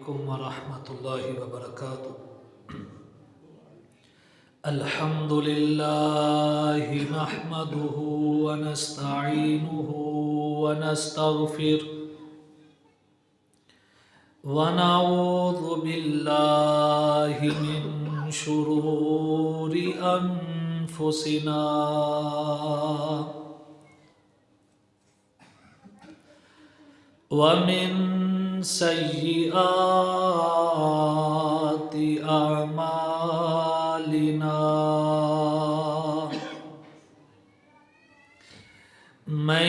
عليكم ورحمة الله وبركاته. الحمد لله نحمده ونستعينه ونستغفره ونعوذ بالله من شرور أنفسنا ومن سيئات أعمالنا من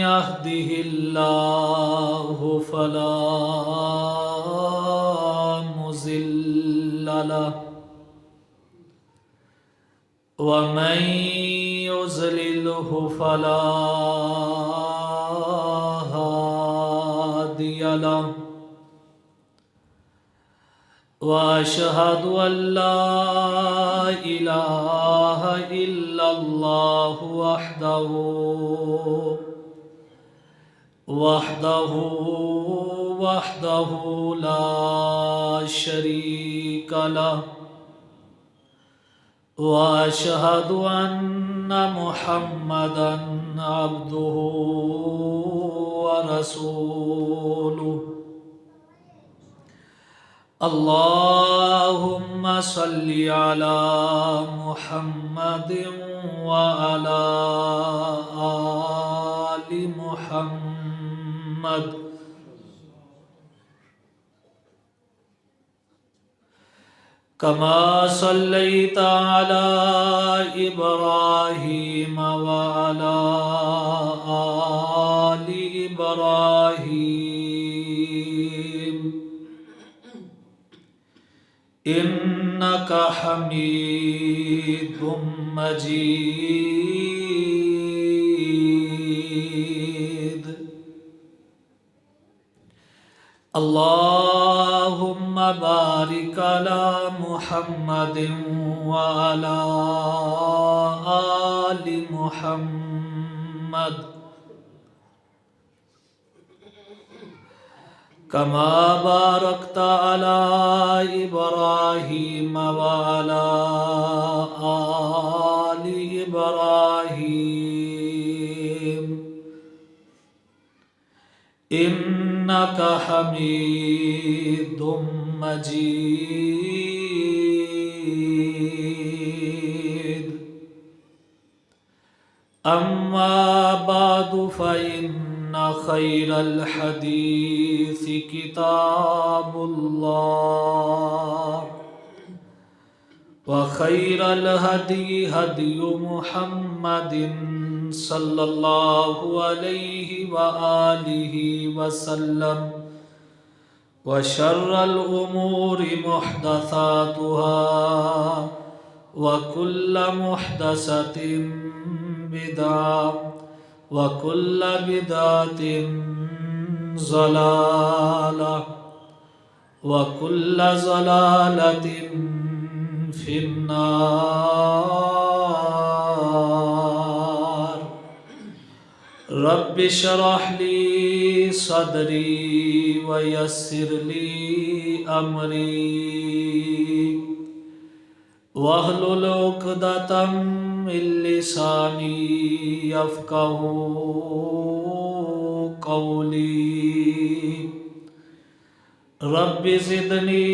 يهده الله فلا مضل له ومن يضلله فلا هادي له وأشهد أن لا إله إلا الله وحده لا شريك له وأشهد أن محمدا عبده ورسوله. اللهم صل على محمد وعلى آل محمد كما صليت على إبراهيم وعلى آل إبراهيم إنك حميد مجيد. اللهم بارك على محمد وعلى آل محمد كما باركت على إبراهيم وعلى آل إبراهيم إنك حميد مجيد. أما بعد فإن خير الحديث كتاب الله وخير الهدي هدي محمد صلى الله عليه وآله وسلم وشر الأمور محدثاتها وكل محدثة بدعة وكل بدعة ضلالة وكل ضلالة في النار. رب اشرح لي صدري ويسر لي أمري واحلل عقدة من لساني يفقهوا قولي. رب زدني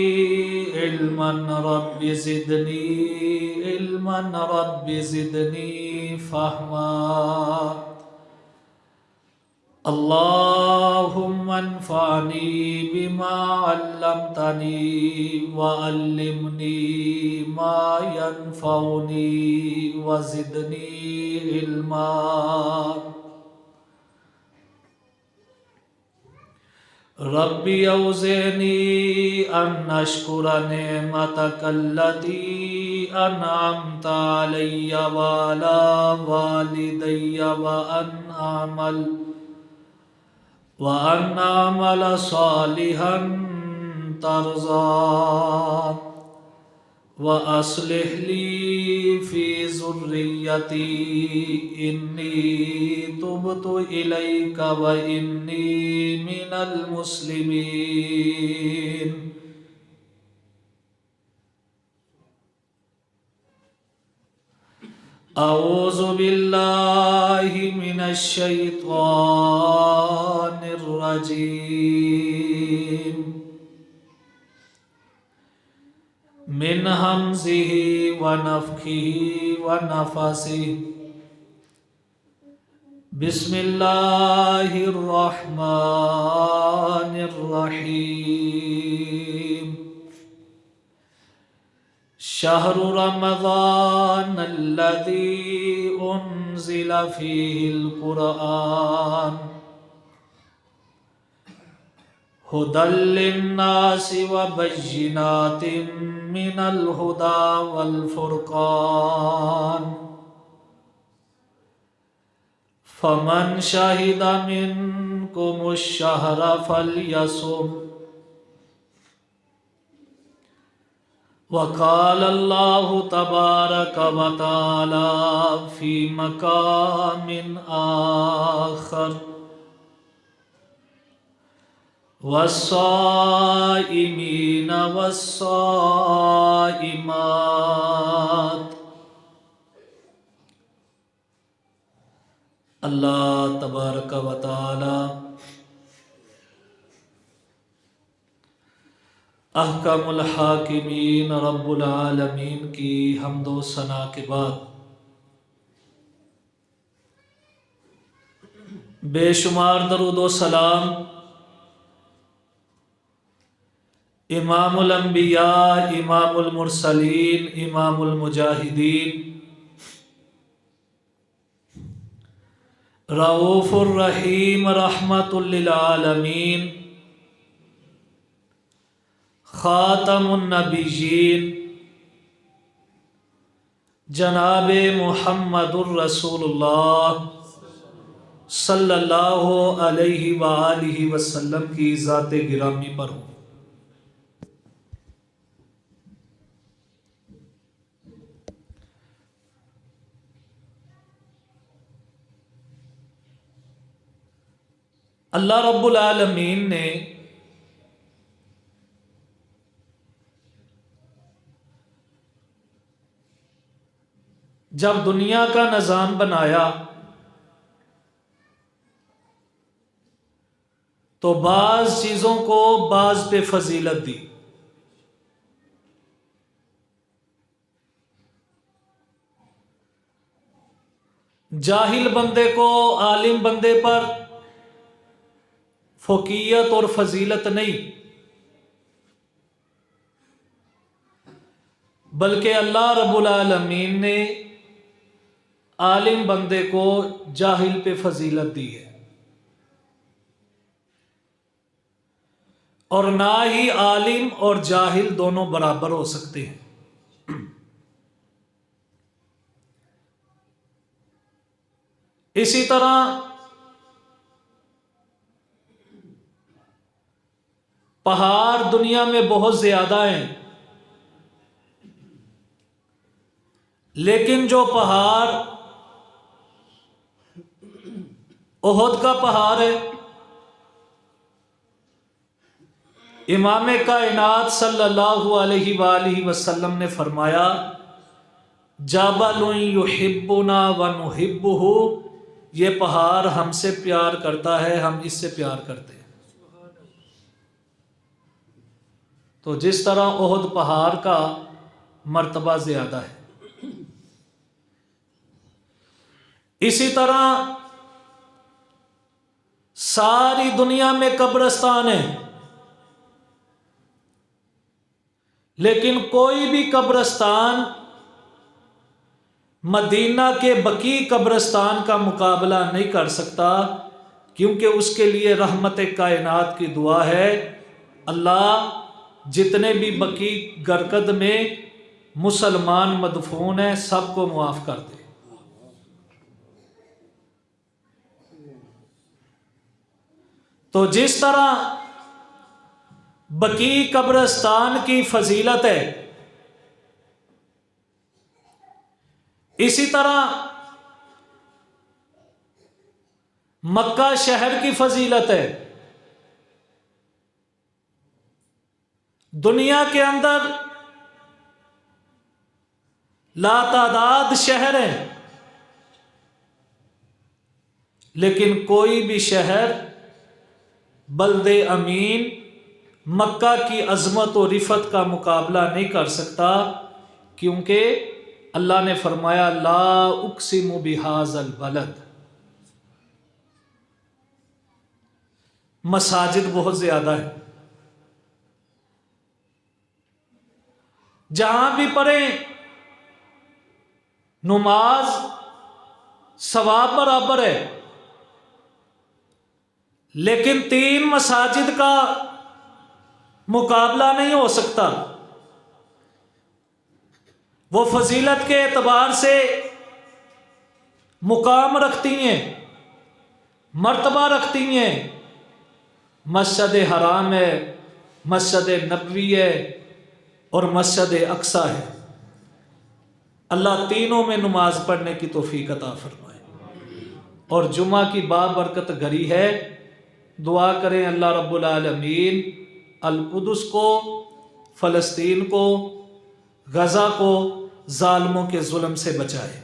علما رب زدني علما رب زدني فهما. اللهم انفعني بما علمتني وعلمني ما ينفعني وزدني علما. ربي أوزعني أن أشكر نعمتك التي أنعمت علي وعلى والدي وأن أعمل صالحا ترضاه وأصلح لي في ذريتي إني تبت إليك وإني من المسلمين. أعوذ بالله من الشيطان الرجيم من همزه ونفخه ونفثه بسم الله الرحمن الرحيم شهر رمضان الذي أنزل فيه القرآن هدى للناس وبينات من الهدى والفرقان فمن شهد منكم الشهر فليصم وقال الله تبارك وتعالى في مقام آخر والصائمين والصائمات. اللہ تبارک و تعالی احکم الحاکمین رب العالمین کی حمد و ثنا کے بعد بے شمار درود و سلام امام الانبیاء، امام المرسلین، امام المجاہدین، رؤوف الرحیم، رحمت للعالمین، خاتم النبیین، جناب محمد الرسول اللہ صلی اللہ علیہ وآلہ وسلم کی ذات گرامی پر ہوں۔ اللہ رب العالمین نے جب دنیا کا نظام بنایا تو بعض چیزوں کو بعض پہ فضیلت دی۔ جاہل بندے کو عالم بندے پر فوقیت اور فضیلت نہیں، بلکہ اللہ رب العالمین نے عالم بندے کو جاہل پہ فضیلت دی ہے، اور نہ ہی عالم اور جاہل دونوں برابر ہو سکتے ہیں۔ اسی طرح پہاڑ دنیا میں بہت زیادہ ہیں، لیکن جو پہاڑ احد کا پہاڑ ہے، امام کائنات صلی اللہ علیہ وآلہ وسلم نے فرمایا جبل یحبنا ونحبہ، یہ پہاڑ ہم سے پیار کرتا ہے، ہم اس سے پیار کرتے ہیں۔ تو جس طرح احد پہاڑ کا مرتبہ زیادہ ہے، اسی طرح ساری دنیا میں قبرستان ہیں، لیکن کوئی بھی قبرستان مدینہ کے بقیع قبرستان کا مقابلہ نہیں کر سکتا، کیونکہ اس کے لیے رحمت کائنات کی دعا ہے، اللہ جتنے بھی بقیع گرکد میں مسلمان مدفون ہیں سب کو معاف کر دے۔ تو جس طرح بقیع قبرستان کی فضیلت ہے، اسی طرح مکہ شہر کی فضیلت ہے۔ دنیا کے اندر لا تعداد شہر ہیں، لیکن کوئی بھی شہر بلد امین مکہ کی عظمت و رفت کا مقابلہ نہیں کر سکتا، کیونکہ اللہ نے فرمایا لا اقسم بہذا البلد۔ مساجد بہت زیادہ ہے، جہاں بھی پڑھیں نماز ثواب برابر ہے، لیکن 3 مساجد کا مقابلہ نہیں ہو سکتا۔ وہ فضیلت کے اعتبار سے مقام رکھتی ہیں، مرتبہ رکھتی ہیں۔ مسجد حرام ہے، مسجد نبوی ہے اور مسجد اقصی ہے۔ اللہ تینوں میں نماز پڑھنے کی توفیق عطا فرمائے۔ اور جمعہ کی بابرکت گھڑی ہے، دعا کریں اللہ رب العالمین القدس کو، فلسطین کو، غزہ کو ظالموں کے ظلم سے بچائے۔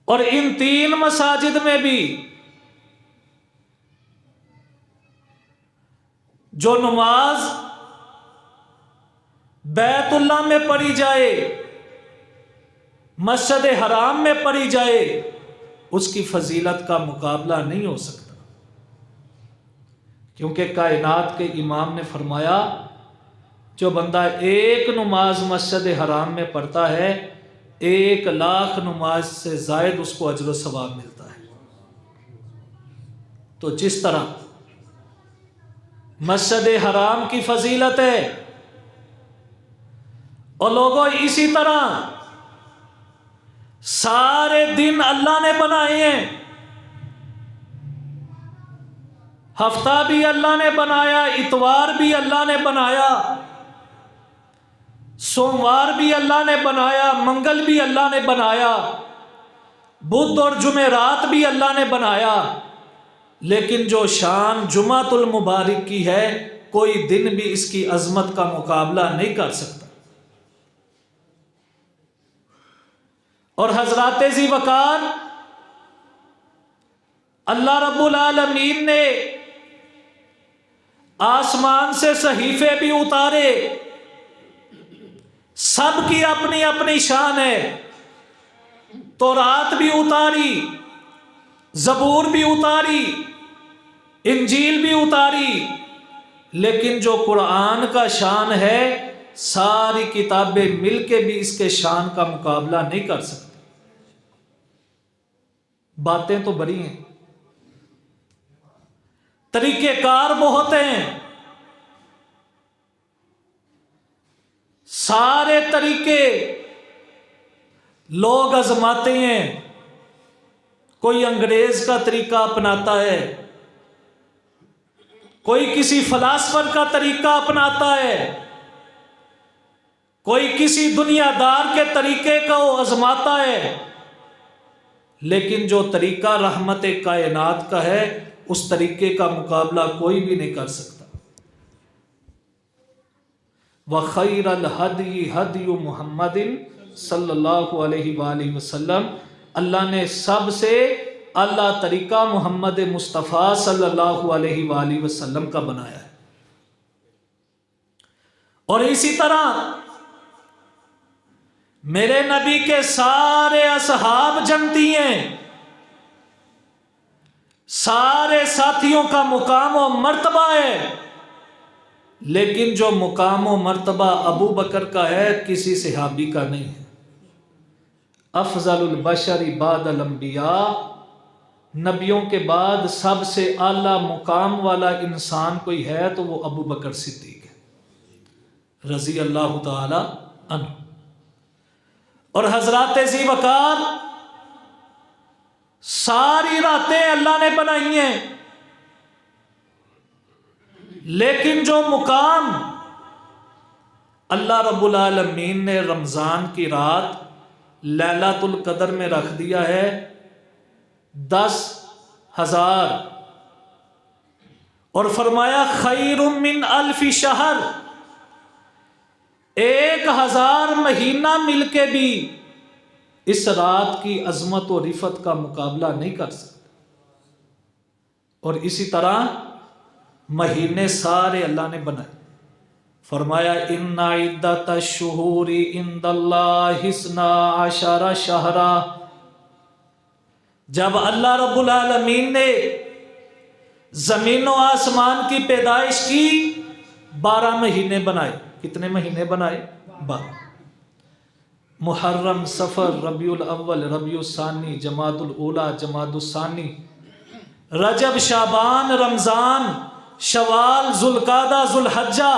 اور ان 3 مساجد میں بھی جو نماز بیت اللہ میں پڑھی جائے، مسجد حرام میں پڑھی جائے، اس کی فضیلت کا مقابلہ نہیں ہو سکتا، کیونکہ کائنات کے امام نے فرمایا جو بندہ 1 نماز مسجد حرام میں پڑھتا ہے 1,00,000 نماز سے زائد اس کو اجر و ثواب ملتا ہے۔ تو جس طرح مسجد حرام کی فضیلت ہے، اور لوگوں اسی طرح سارے دن اللہ نے بنائے ہیں، ہفتہ بھی اللہ نے بنایا، اتوار بھی اللہ نے بنایا، سوموار بھی اللہ نے بنایا، منگل بھی اللہ نے بنایا، بدھ اور جمعرات بھی اللہ نے بنایا، لیکن جو شان جمعۃ المبارک کی ہے کوئی دن بھی اس کی عظمت کا مقابلہ نہیں کر سکتا۔ اور حضرات ذی وقار اللہ رب العالمین نے آسمان سے صحیفے بھی اتارے، سب کی اپنی اپنی شان ہے۔ تورات بھی اتاری، زبور بھی اتاری، انجیل بھی اتاری، لیکن جو قرآن کا شان ہے ساری کتابیں مل کے بھی اس کے شان کا مقابلہ نہیں کر سکتی۔ باتیں تو بڑی ہیں، طریقہ کار بہت ہیں، سارے طریقے لوگ آزماتے ہیں۔ کوئی انگریز کا طریقہ اپناتا ہے، کوئی کسی فلاسفر کا طریقہ اپناتا ہے، کوئی کسی دنیا دار کے طریقے کو آزماتا ہے، لیکن جو طریقہ رحمت کائنات کا ہے اس طریقے کا مقابلہ کوئی بھی نہیں کر سکتا۔ وَخَيْرَ الْهَدْيِ هَدْيُ مُحَمَّدٍ صلی اللہ علیہ وآلہ وسلم، اللہ نے سب سے اعلیٰ طریقہ محمد مصطفیٰ صلی اللہ علیہ وآلہ وسلم کا بنایا ہے۔ اور اسی طرح میرے نبی کے سارے اصحاب جنتی ہیں، سارے ساتھیوں کا مقام و مرتبہ ہے، لیکن جو مقام و مرتبہ ابو بکر کا ہے کسی صحابی کا نہیں ہے۔ افضل البشر بعد الانبیاء، نبیوں کے بعد سب سے اعلیٰ مقام والا انسان کوئی ہے تو وہ ابو بکر صدیق ہے رضی اللہ تعالی عنہ۔ اور حضرات ذی وقار ساری راتیں اللہ نے بنائی ہیں، لیکن جو مقام اللہ رب العالمین نے رمضان کی رات لیلۃ القدر میں رکھ دیا ہے 10,000، اور فرمایا خیر من الف شہر، 1,000 مہینہ مل کے بھی اس رات کی عظمت و رفت کا مقابلہ نہیں کر سکتے۔ اور اسی طرح مہینے سارے اللہ نے بنائے، فرمایا ان عدت الشہور عند اللہ 12 شہرا۔ جب اللہ رب العالمین نے زمین و آسمان کی پیدائش کی 12 مہینے بنائے۔ کتنے مہینے بنائے؟ 12۔ محرم، صفر، ربیع الاول، ربیع الثانی، جمادی الاولی، جمادی الثانی، رجب، شعبان، رمضان، شوال، ذوالقعدہ، ذوالحجہ،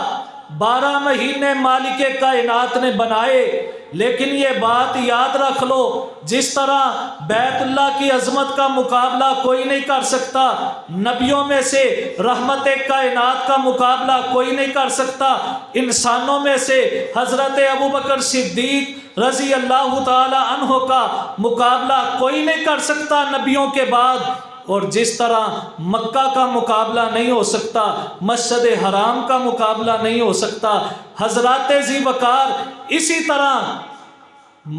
12 مہینے مالک کائنات نے بنائے۔ لیکن یہ بات یاد رکھ لو، جس طرح بیت اللہ کی عظمت کا مقابلہ کوئی نہیں کر سکتا، نبیوں میں سے رحمت کائنات کا مقابلہ کوئی نہیں کر سکتا، انسانوں میں سے حضرت ابوبکر صدیق رضی اللہ تعالی عنہ کا مقابلہ کوئی نہیں کر سکتا نبیوں کے بعد۔ اور جس طرح مکہ کا مقابلہ نہیں ہو سکتا، مسجد حرام کا مقابلہ نہیں ہو سکتا، حضرات ذی وقار، اسی طرح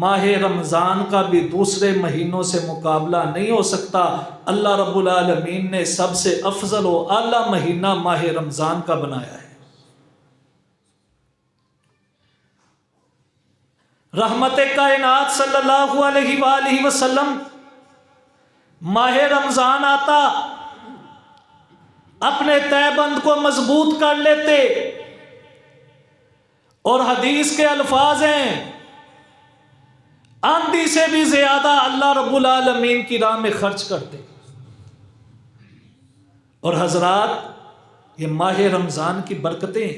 ماہ رمضان کا بھی دوسرے مہینوں سے مقابلہ نہیں ہو سکتا۔ اللہ رب العالمین نے سب سے افضل و اعلیٰ مہینہ ماہ رمضان کا بنایا ہے۔ رحمت کائنات صلی اللہ علیہ وآلہ وسلم ماہ رمضان آتا، اپنے تہبند کو مضبوط کر لیتے، اور حدیث کے الفاظ ہیں آندھی سے بھی زیادہ اللہ رب العالمین کی راہ میں خرچ کرتے۔ اور حضرات، یہ ماہ رمضان کی برکتیں،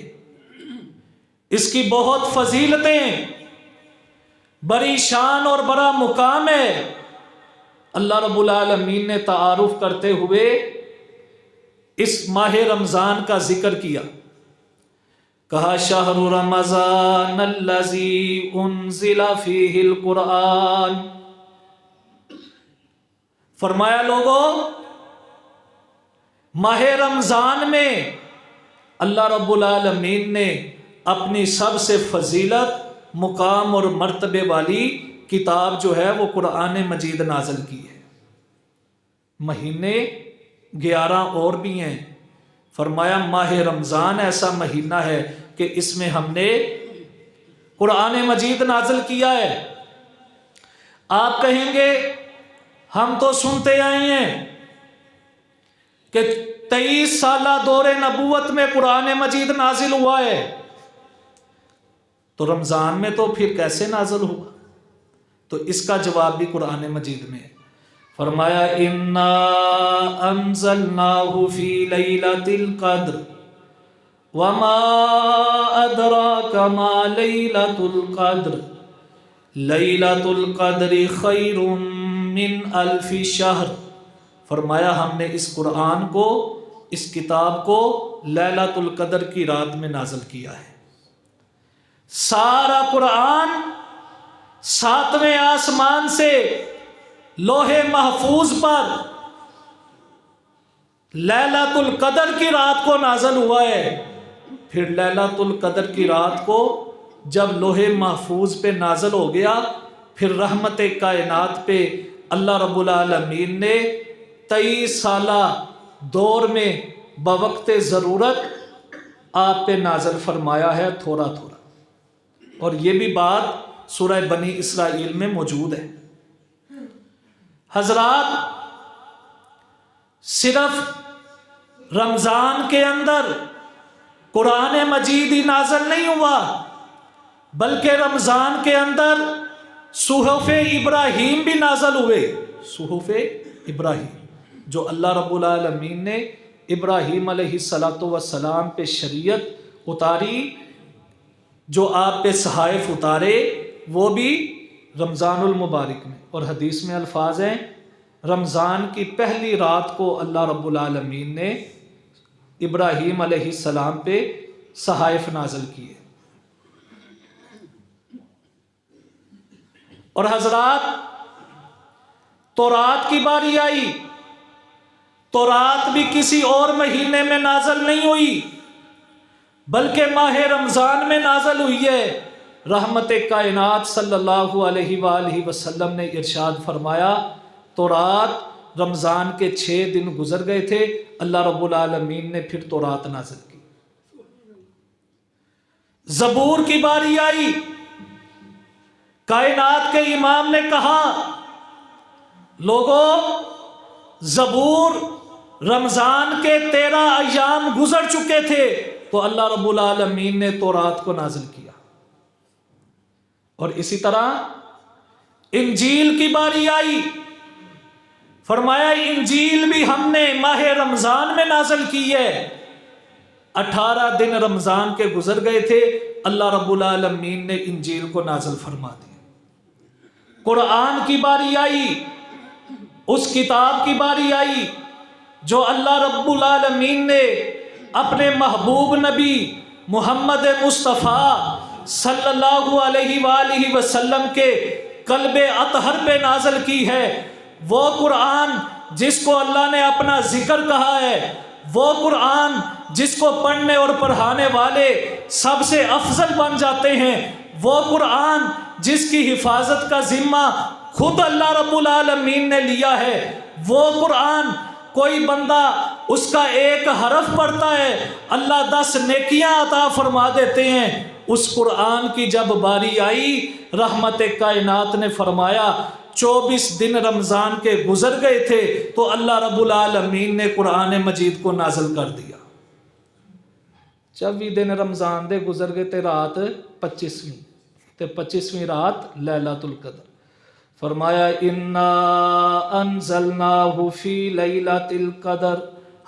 اس کی بہت فضیلتیں، بڑی شان اور بڑا مقام ہے۔ اللہ رب العالمین نے تعارف کرتے ہوئے اس ماہ رمضان کا ذکر کیا، کہا شہر رمضان الذی انزل فیہ القرآن۔ فرمایا لوگوں، ماہ رمضان میں اللہ رب العالمین نے اپنی سب سے فضیلت، مقام اور مرتبے والی کتاب جو ہے وہ قرآن مجید نازل کی ہے۔ مہینے 11 اور بھی ہیں، فرمایا ماہ رمضان ایسا مہینہ ہے کہ اس میں ہم نے قرآن مجید نازل کیا ہے۔ آپ کہیں گے ہم تو سنتے آئے ہیں کہ 23 سالہ دور نبوت میں قرآن مجید نازل ہوا ہے، تو رمضان میں تو پھر کیسے نازل ہوا؟ تو اس کا جواب بھی قرآن مجید میں ہے۔ فرمایا انا انزلناہ فی لیلۃ القدر وما ادراک ما لیلۃ القدر لیلۃ القدر خیر من الف شہر۔ فرمایا ہم نے اس قرآن کو، اس کتاب کو لیلۃ القدر کی رات میں نازل کیا ہے۔ سارا قرآن 7ویں آسمان سے لوح محفوظ پر لیلۃ القدر کی رات کو نازل ہوا ہے۔ پھر لیلۃ القدر کی رات کو جب لوح محفوظ پہ نازل ہو گیا، پھر رحمت کائنات پہ اللہ رب العالمین نے 23 سالہ دور میں بوقت ضرورت آپ پہ نازل فرمایا ہے، تھوڑا تھوڑا۔ اور یہ بھی بات سورہ بنی اسرائیل میں موجود ہے۔ حضرات، صرف رمضان کے اندر قرآن مجید ہی نازل نہیں ہوا، بلکہ رمضان کے اندر صحف ابراہیم بھی نازل ہوئے۔ صحف ابراہیم، جو اللہ رب العالمین نے ابراہیم علیہ السلام پہ شریعت اتاری، جو آپ پہ صحائف اتارے، وہ بھی رمضان المبارک میں۔ اور حدیث میں الفاظ ہیں رمضان کی پہلی رات کو اللہ رب العالمین نے ابراہیم علیہ السلام پہ صحائف نازل کیے۔ اور حضرات، تورات کی باری آئی، تورات بھی کسی اور مہینے میں نازل نہیں ہوئی، بلکہ ماہ رمضان میں نازل ہوئی ہے۔ رحمت کائنات صلی اللہ علیہ وآلہ وسلم نے ارشاد فرمایا، تورات رمضان کے 6 دن گزر گئے تھے، اللہ رب العالمین نے پھر تورات نازل کی۔ زبور کی باری آئی، کائنات کے امام نے کہا، لوگوں زبور رمضان کے 13 ایام گزر چکے تھے تو اللہ رب العالمین نے تورات کو نازل کیا۔ اور اسی طرح انجیل کی باری آئی، فرمایا انجیل بھی ہم نے ماہ رمضان میں نازل کی ہے۔ 18 دن رمضان کے گزر گئے تھے، اللہ رب العالمین نے انجیل کو نازل فرما دیا۔ قرآن کی باری آئی، اس کتاب کی باری آئی جو اللہ رب العالمین نے اپنے محبوب نبی محمد مصطفیٰ صلی اللہ علیہ وآلہ وسلم کے قلب اطہر پہ نازل کی ہے۔ وہ قرآن جس کو اللہ نے اپنا ذکر کہا ہے، وہ قرآن جس کو پڑھنے اور پڑھانے والے سب سے افضل بن جاتے ہیں، وہ قرآن جس کی حفاظت کا ذمہ خود اللہ رب العالمین نے لیا ہے، وہ قرآن کوئی بندہ اس کا ایک حرف پڑھتا ہے اللہ 10 نیکیاں عطا فرما دیتے ہیں۔ اس قرآن کی جب باری آئی، رحمت کائنات نے فرمایا 24 دن رمضان کے گزر گئے تھے تو اللہ رب العالمین نے قرآن مجید کو نازل کر دیا۔ 24 دن رمضان دے گزر گئے تے رات 25ویں تے 25ویں رات لیلۃ القدر۔ فرمایا انا انزلناہ فی لیلۃ القدر،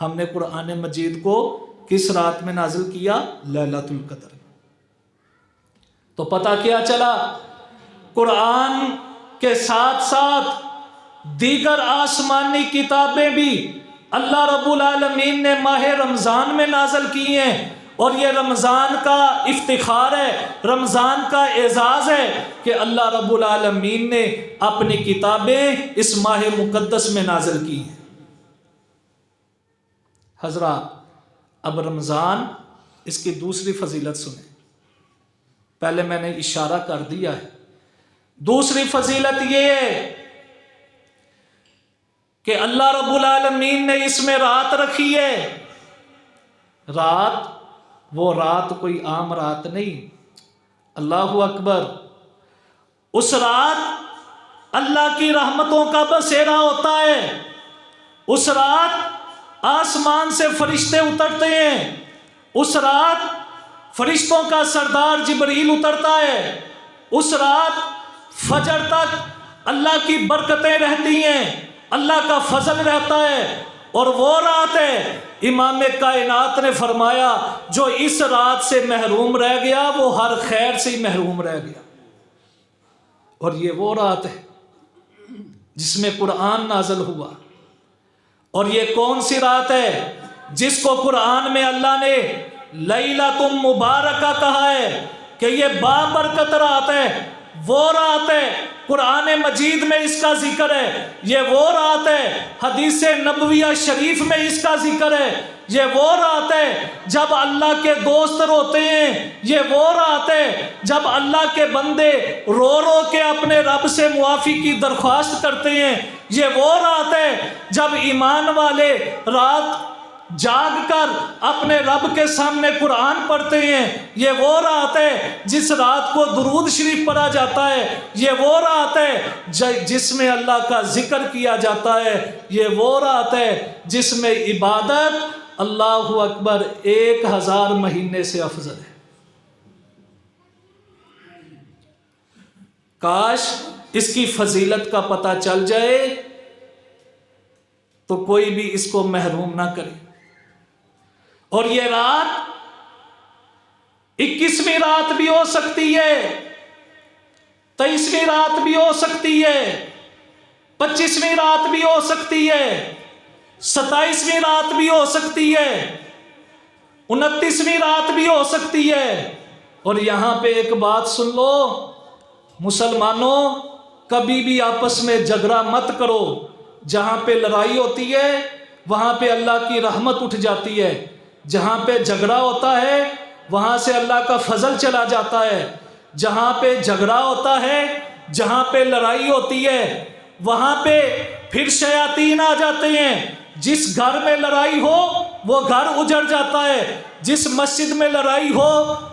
ہم نے قرآن مجید کو کس رات میں نازل کیا؟ لیلۃ القدر۔ تو پتہ کیا چلا؟ قرآن کے ساتھ ساتھ دیگر آسمانی کتابیں بھی اللہ رب العالمین نے ماہ رمضان میں نازل کی ہیں، اور یہ رمضان کا افتخار ہے، رمضان کا اعزاز ہے کہ اللہ رب العالمین نے اپنی کتابیں اس ماہ مقدس میں نازل کی ہیں۔ حضرات، اب رمضان، اس کی دوسری فضیلت سنیں۔ پہلے میں نے اشارہ کر دیا ہے، دوسری فضیلت یہ ہے کہ اللہ رب العالمین نے اس میں رات رکھی ہے۔ رات، وہ رات کوئی عام رات نہیں، اللہ اکبر۔ اس رات اللہ کی رحمتوں کا بسیرا ہوتا ہے، اس رات آسمان سے فرشتے اترتے ہیں، اس رات فرشتوں کا سردار جبریل اترتا ہے، اس رات فجر تک اللہ کی برکتیں رہتی ہیں، اللہ کا فضل رہتا ہے۔ اور وہ رات ہے، امام کائنات نے فرمایا، جو اس رات سے محروم رہ گیا وہ ہر خیر سے ہی محروم رہ گیا۔ اور یہ وہ رات ہے جس میں قرآن نازل ہوا۔ اور یہ کون سی رات ہے جس کو قرآن میں اللہ نے لیلۃ مبارکہ کہا ہے کہ یہ بابرکت رات ہے؟ وہ رات ہے، قرآن مجید میں اس کا ذکر ہے، یہ وہ رات ہے، حدیث نبویہ شریف میں اس کا ذکر ہے، یہ وہ رات ہے جب اللہ کے دوست روتے ہیں، یہ وہ رات ہے جب اللہ کے بندے رو رو کے اپنے رب سے معافی کی درخواست کرتے ہیں، یہ وہ رات ہے جب ایمان والے رات جاگ کر اپنے رب کے سامنے قرآن پڑھتے ہیں، یہ وہ رات ہے جس رات کو درود شریف پڑھا جاتا ہے، یہ وہ رات ہے جس میں اللہ کا ذکر کیا جاتا ہے، یہ وہ رات ہے جس میں عبادت اللہ اکبر 1000 مہینے سے افضل ہے۔ کاش اس کی فضیلت کا پتہ چل جائے تو کوئی بھی اس کو محروم نہ کرے۔ اور یہ رات 21ویں رات بھی ہو سکتی ہے، 23ویں رات بھی ہو سکتی ہے، 25ویں رات بھی ہو سکتی ہے، 27ویں رات بھی ہو سکتی ہے، 29ویں رات بھی ہو سکتی ہے۔ اور یہاں پہ ایک بات سن لو مسلمانوں، کبھی بھی آپس میں جھگڑا مت کرو۔ جہاں پہ لڑائی ہوتی ہے وہاں پہ اللہ کی رحمت اٹھ جاتی ہے، جہاں پہ جھگڑا ہوتا ہے وہاں سے اللہ کا فضل چلا جاتا ہے۔ جہاں پہ جھگڑا ہوتا ہے، جہاں پہ لڑائی ہوتی ہے، وہاں پہ پھر شیاطین آ جاتے ہیں۔ جس گھر میں لڑائی ہو وہ گھر اجڑ جاتا ہے، جس مسجد میں لڑائی ہو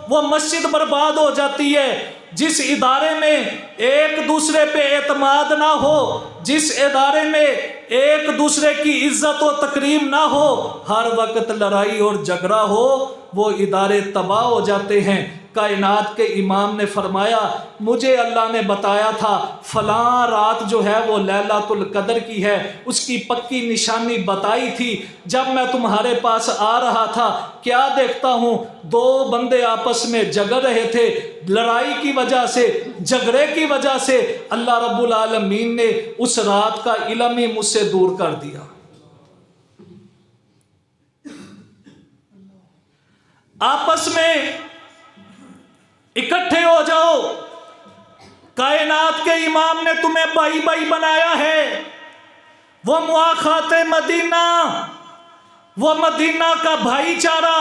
وہ مسجد برباد ہو جاتی ہے، جس ادارے میں ایک دوسرے پہ اعتماد نہ ہو، جس ادارے میں ایک دوسرے کی عزت و تکریم نہ ہو، ہر وقت لڑائی اور جھگڑا ہو، وہ ادارے تباہ ہو جاتے ہیں۔ کائنات کے امام نے فرمایا مجھے اللہ نے بتایا تھا فلاں رات جو ہے وہ لیلۃ القدر کی ہے، اس کی پکی نشانی بتائی تھی۔ جب میں تمہارے پاس آ رہا تھا کیا دیکھتا ہوں، دو بندے آپس میں جھگڑ رہے تھے، لڑائی کی وجہ سے، جھگڑے کی وجہ سے اللہ رب العالمین نے اس رات کا علم ہی مجھ سے دور کر دیا۔ آپس میں اکٹھے ہو جاؤ، کائنات کے امام نے تمہیں بھائی بھائی بنایا ہے۔ وہ مواخات مدینہ، وہ مدینہ کا بھائی چارہ،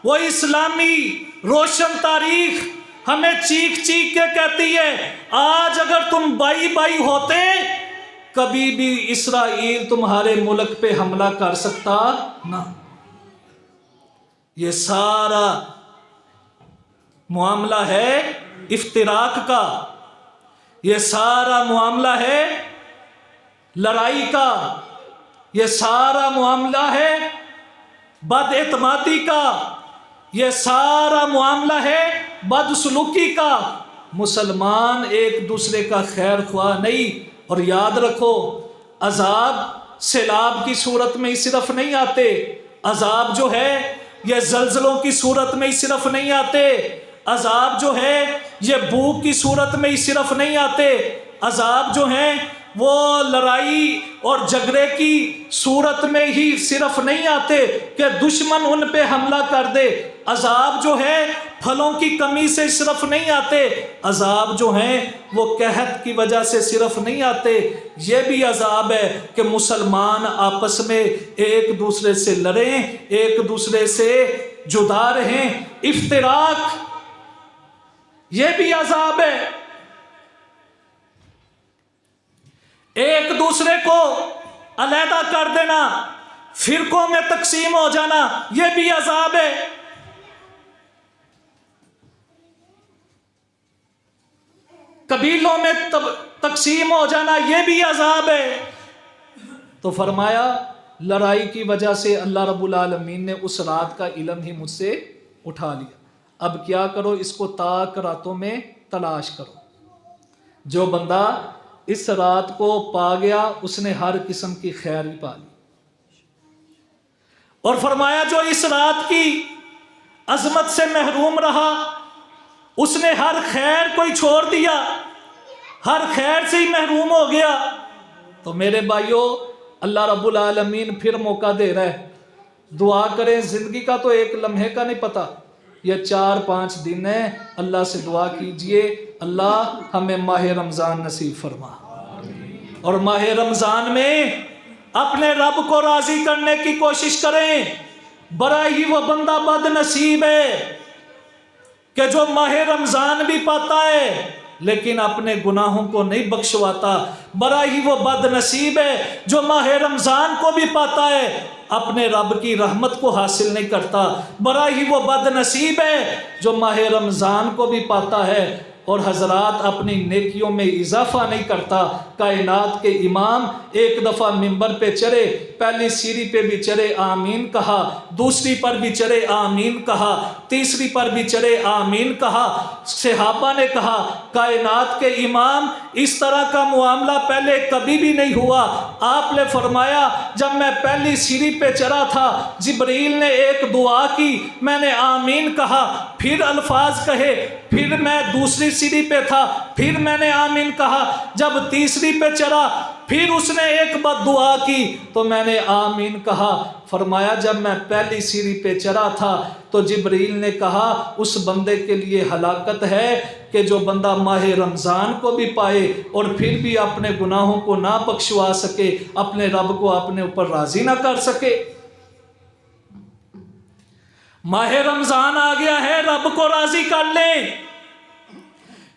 وہ اسلامی روشن تاریخ ہمیں چیخ چیخ کے کہتی ہے آج اگر تم بھائی بھائی ہوتے کبھی بھی اسرائیل تمہارے ملک پہ حملہ کر سکتا نہ۔ یہ سارا معاملہ ہے افتراق کا، یہ سارا معاملہ ہے لڑائی کا، یہ سارا معاملہ ہے بد اعتمادی کا، یہ سارا معاملہ ہے بدسلوکی کا۔ مسلمان ایک دوسرے کا خیر خواہ نہیں۔ اور یاد رکھو عذاب سیلاب کی صورت میں ہی صرف نہیں آتے، عذاب جو ہے یہ زلزلوں کی صورت میں ہی صرف نہیں آتے، عذاب جو ہے یہ بھوک کی صورت میں ہی صرف نہیں آتے، عذاب جو ہیں وہ لڑائی اور جھگڑے کی صورت میں ہی صرف نہیں آتے کہ دشمن ان پہ حملہ کر دے، عذاب جو ہے پھلوں کی کمی سے صرف نہیں آتے، عذاب جو ہیں وہ قحط کی وجہ سے صرف نہیں آتے، یہ بھی عذاب ہے کہ مسلمان آپس میں ایک دوسرے سے لڑیں، ایک دوسرے سے جدا رہیں، افتراق یہ بھی عذاب ہے، ایک دوسرے کو علیحدہ کر دینا، فرقوں میں تقسیم ہو جانا یہ بھی عذاب ہے۔ قبیلوں میں تقسیم ہو جانا یہ بھی عذاب ہے۔ تو فرمایا لڑائی کی وجہ سے اللہ رب العالمین نے اس رات کا علم ہی مجھ سے اٹھا لیا، اب کیا کرو اس کو تاک راتوں میں تلاش کرو۔ جو بندہ اس رات کو پا گیا اس نے ہر قسم کی خیر بھی پا لی۔ اور فرمایا جو اس رات کی عظمت سے محروم رہا اس نے ہر خیر کو ہی چھوڑ دیا، ہر خیر سے ہی محروم ہو گیا۔ تو میرے بھائیوں اللہ رب العالمین پھر موقع دے رہا ہے، دعا کریں، زندگی کا تو ایک لمحے کا نہیں پتہ، یہ 4-5 دن ہے، اللہ سے دعا کیجئے اللہ ہمیں ماہ رمضان نصیب فرما، اور ماہ رمضان میں اپنے رب کو راضی کرنے کی کوشش کریں۔ بڑا ہی وہ بندہ بد نصیب ہے کہ جو ماہ رمضان بھی پاتا ہے لیکن اپنے گناہوں کو نہیں بخشواتا، بڑا ہی وہ بد نصیب ہے جو ماہ رمضان کو بھی پاتا ہے اپنے رب کی رحمت کو حاصل نہیں کرتا، بڑا ہی وہ بد نصیب ہے جو ماہ رمضان کو بھی پاتا ہے اور حضرات اپنی نیکیوں میں اضافہ نہیں کرتا۔ کائنات کے امام ایک دفعہ منبر پہ چڑھے، پہلی سیڑھی پہ بھی چڑھے آمین کہا، دوسری پر بھی چڑھے آمین کہا، تیسری پر بھی چڑھے آمین کہا۔ صحابہ نے کہا کائنات کے امام اس طرح کا معاملہ پہلے کبھی بھی نہیں ہوا۔ آپ نے فرمایا جب میں پہلی سیڑھی پہ چڑھا تھا جبرائیل نے ایک دعا کی، میں نے آمین کہا، پھر الفاظ کہے، پھر میں دوسری سیڑھی پہ تھا، پھر میں نے آمین کہا، جب تیسری پہ چڑھا پھر اس نے ایک بد دعا کی تو میں نے آمین کہا۔ فرمایا جب میں پہلی سیڑھی پہ چڑھا تھا تو جبرائیل نے کہا اس بندے کے لیے ہلاکت ہے کہ جو بندہ ماہ رمضان کو بھی پائے اور پھر بھی اپنے گناہوں کو نہ بخشوا سکے، اپنے رب کو اپنے اوپر راضی نہ کر سکے۔ ماہ رمضان آ گیا ہے، رب کو راضی کر لیں،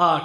8।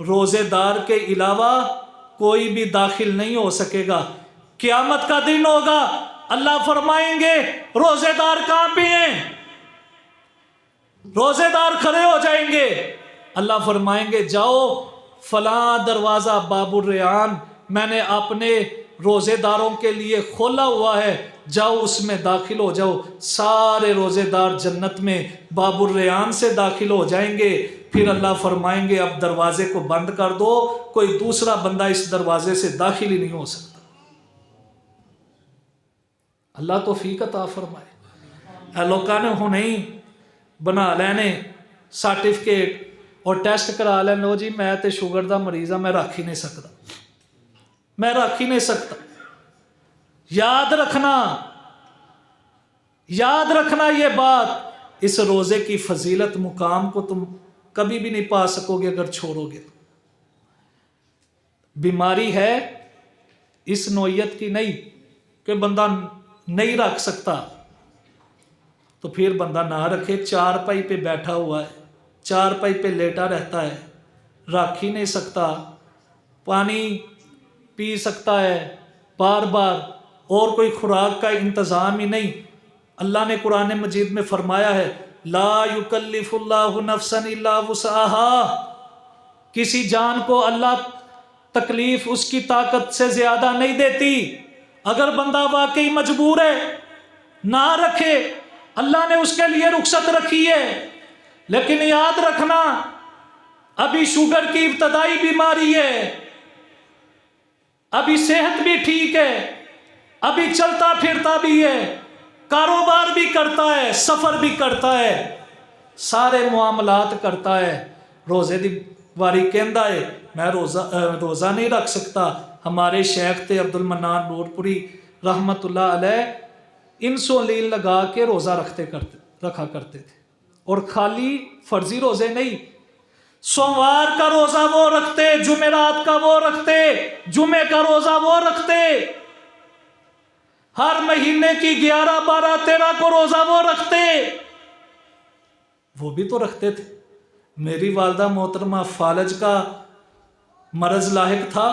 روزے دار کے علاوہ کوئی بھی داخل نہیں ہو سکے گا۔ قیامت کا دن ہوگا، اللہ فرمائیں گے روزے دار کہاں پہ ہیں؟ روزے دار کھڑے ہو جائیں گے، اللہ فرمائیں گے جاؤ فلاں دروازہ باب الریان میں نے اپنے روزے داروں کے لیے کھولا ہوا ہے، جاؤ اس میں داخل ہو جاؤ۔ سارے روزے دار جنت میں باب الریان سے داخل ہو جائیں گے۔ پھر اللہ فرمائیں گے اب دروازے کو بند کر دو، کوئی دوسرا بندہ اس دروازے سے داخل ہی نہیں ہو سکتا۔ اللہ توفیق عطا فرمائے۔ اے لوکاں نے ہنے بنا لینے سرٹیفکیٹ اور ٹیسٹ کرا لیں، لو جی میں تے شوگر دا مریض ہاں، میں رکھ ہی نہیں سکتا، میں رکھ ہی نہیں سکتا۔ یاد رکھنا یہ بات، اس روزے کی فضیلت مقام کو تم کبھی بھی نہیں پا سکو گے اگر چھوڑو گے تو۔ بیماری ہے اس نوعیت کی نہیں کہ بندہ نہیں رکھ سکتا، تو پھر بندہ نہ رکھے۔ چارپائی پہ بیٹھا ہوا ہے، چارپائی پہ لیٹا رہتا ہے، رکھ ہی نہیں سکتا، پانی پی سکتا ہے بار بار، اور کوئی خوراک کا انتظام ہی نہیں۔ اللہ نے قرآن مجید میں فرمایا ہے لا یکلف اللہ نفسا الا وسعها، کسی جان کو اللہ تکلیف اس کی طاقت سے زیادہ نہیں دیتی۔ اگر بندہ واقعی مجبور ہے نہ رکھے، اللہ نے اس کے لیے رخصت رکھی ہے، لیکن یاد رکھنا ابھی شوگر کی ابتدائی بیماری ہے، ابھی صحت بھی ٹھیک ہے، ابھی چلتا پھرتا بھی ہے، کاروبار بھی کرتا ہے، سفر بھی کرتا ہے، سارے معاملات کرتا ہے۔ روزے دی واری کہندا ہے میں روزہ نہیں رکھ سکتا۔ ہمارے شیخ تھے عبد المنان نور پوری رحمت اللہ علیہ، انسولین لگا کے روزہ رکھا کرتے تھے، اور خالی فرضی روزے نہیں، سوموار کا روزہ وہ رکھتے، جمعرات کا وہ رکھتے، جمعے کا روزہ وہ رکھتے، ہر مہینے کی 11، 12، 13 کو روزہ وہ رکھتے، وہ بھی تو رکھتے تھے۔ میری والدہ محترمہ فالج کا مرض لاحق تھا،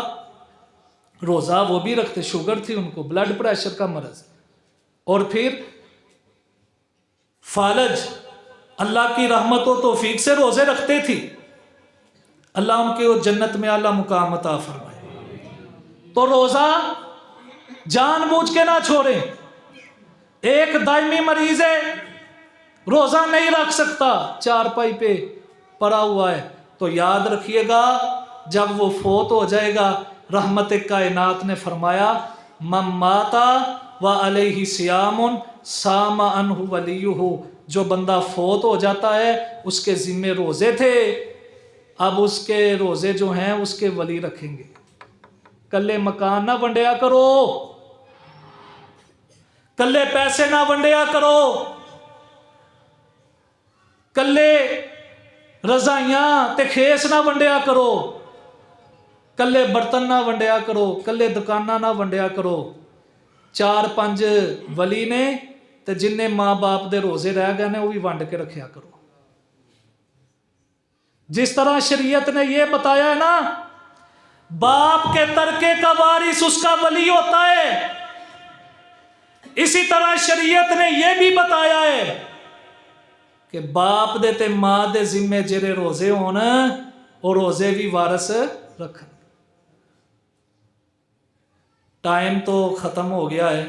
روزہ وہ بھی رکھتے، شوگر تھی ان کو، بلڈ پریشر کا مرض، اور پھر فالج اللہ کی رحمت و توفیق سے روزے رکھتے تھی۔ اللہ ان کے جنت میں اعلیٰ مقام عطا فرمائے۔ تو روزہ جان بوجھ کے نہ چھوڑیں۔ ایک دائمی مریض ہے، روزہ نہیں رکھ سکتا، چارپائی پہ پڑا ہوا ہے، تو یاد رکھیے گا جب وہ فوت ہو جائے گا، رحمت کائنات نے فرمایا من مات وعلیہ صیام صام عنہ ولیہ، جو بندہ فوت ہو جاتا ہے اس کے ذمے روزے تھے، اب اس کے روزے جو ہیں اس کے ولی رکھیں گے۔ کلے مکان نہ ونڈیا کرو، کلے پیسے نہ ونڈیا کرو، کلے رضائیاں تے خیس نہ ونڈیا کرو، کلے برتن نہ ونڈیا کرو، کلے دکانہ نہ ونڈیا کرو۔ 4-5 ولی نے تے جن نے ماں باپ دے روزے رہ گئے نے وہ بھی ونڈ کے رکھیا کرو۔ جس طرح شریعت نے یہ بتایا ہے نا باپ کے ترکے کا وارث اس کا ولی ہوتا ہے، اسی طرح شریعت نے یہ بھی بتایا ہے کہ باپ دے تے ماں دے ذمے جڑے روزے ہون اور روزے بھی وارث رکھن۔ ٹائم تو ختم ہو گیا ہے،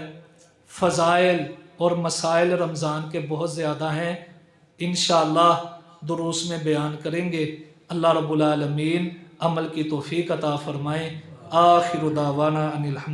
فضائل اور مسائل رمضان کے بہت زیادہ ہیں، انشاءاللہ دروس میں بیان کریں گے۔ اللہ رب العالمین عمل کی توفیق عطا فرمائیں۔ آخر دعوانا ان الحمد